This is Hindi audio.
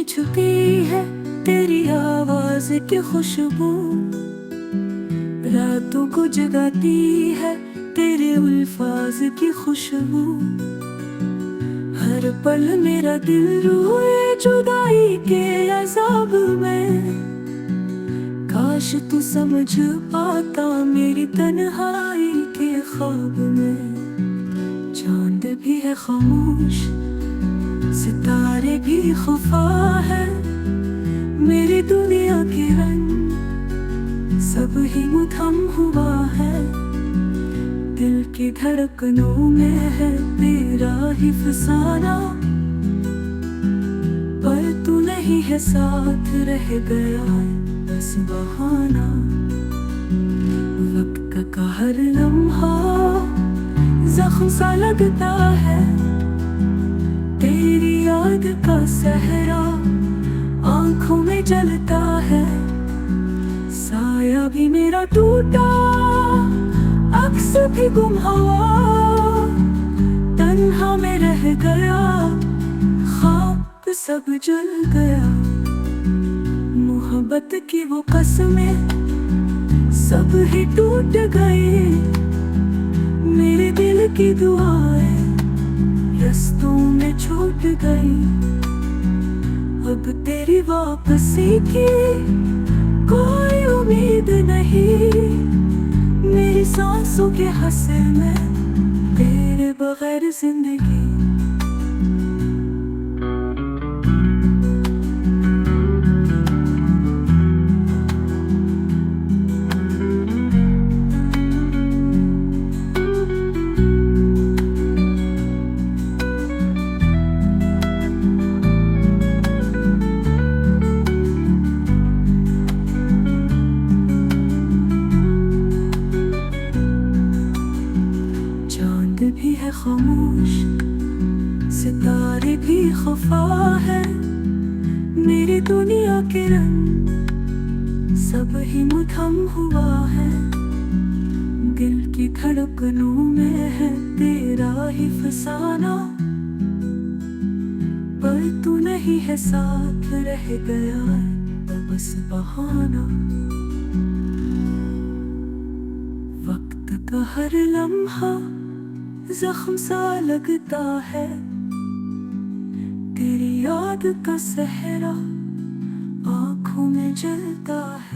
में छुपी है तेरी आवाज की खुशबू, रातों को जगाती है तेरे अल्फाज की खुशबू। हर पल मेरा दिल रोए जुदाई के अज़ाब में, काश तू समझ पाता मेरी तन्हाई के ख्वाब में। चांद भी है खामोश, सितारे भी खुफा है, मेरी दुनिया के रंग सब ही मुठम हुआ है। दिल की धड़कनों में है तेरा ही फसाना, पर तू नहीं है साथ, रह गया है बस बहाना। वक्त का हर लम्हा जख्म सा लगता है, तेरी याद का सहरा आंखों में जलता है। साया भी मेरा टूटा, अक्स भी गुम हुआ, तन्हा में रह गया, ख्वाब सब जल गया। मोहब्बत की वो कसमें सब ही टूट गई, मेरे दिल की दुआएं रस्तों में छूट गई। अब तेरी वापसी की कोई उम्मीद नहीं, मेरी सांसों के हंसे में तेरे बगैर जिंदगी। भी है खामोश, सितारे भी खफा है, मेरी दुनिया के रंग सब ही मुठम हुआ है। दिल की धड़कनों में है तेरा ही फसाना, पर तू नहीं है साथ, रह गया है बस बहाना। वक्त का हर लम्हा जख्म सा लगता है, तेरी याद का सहरा आंखों में जलता है।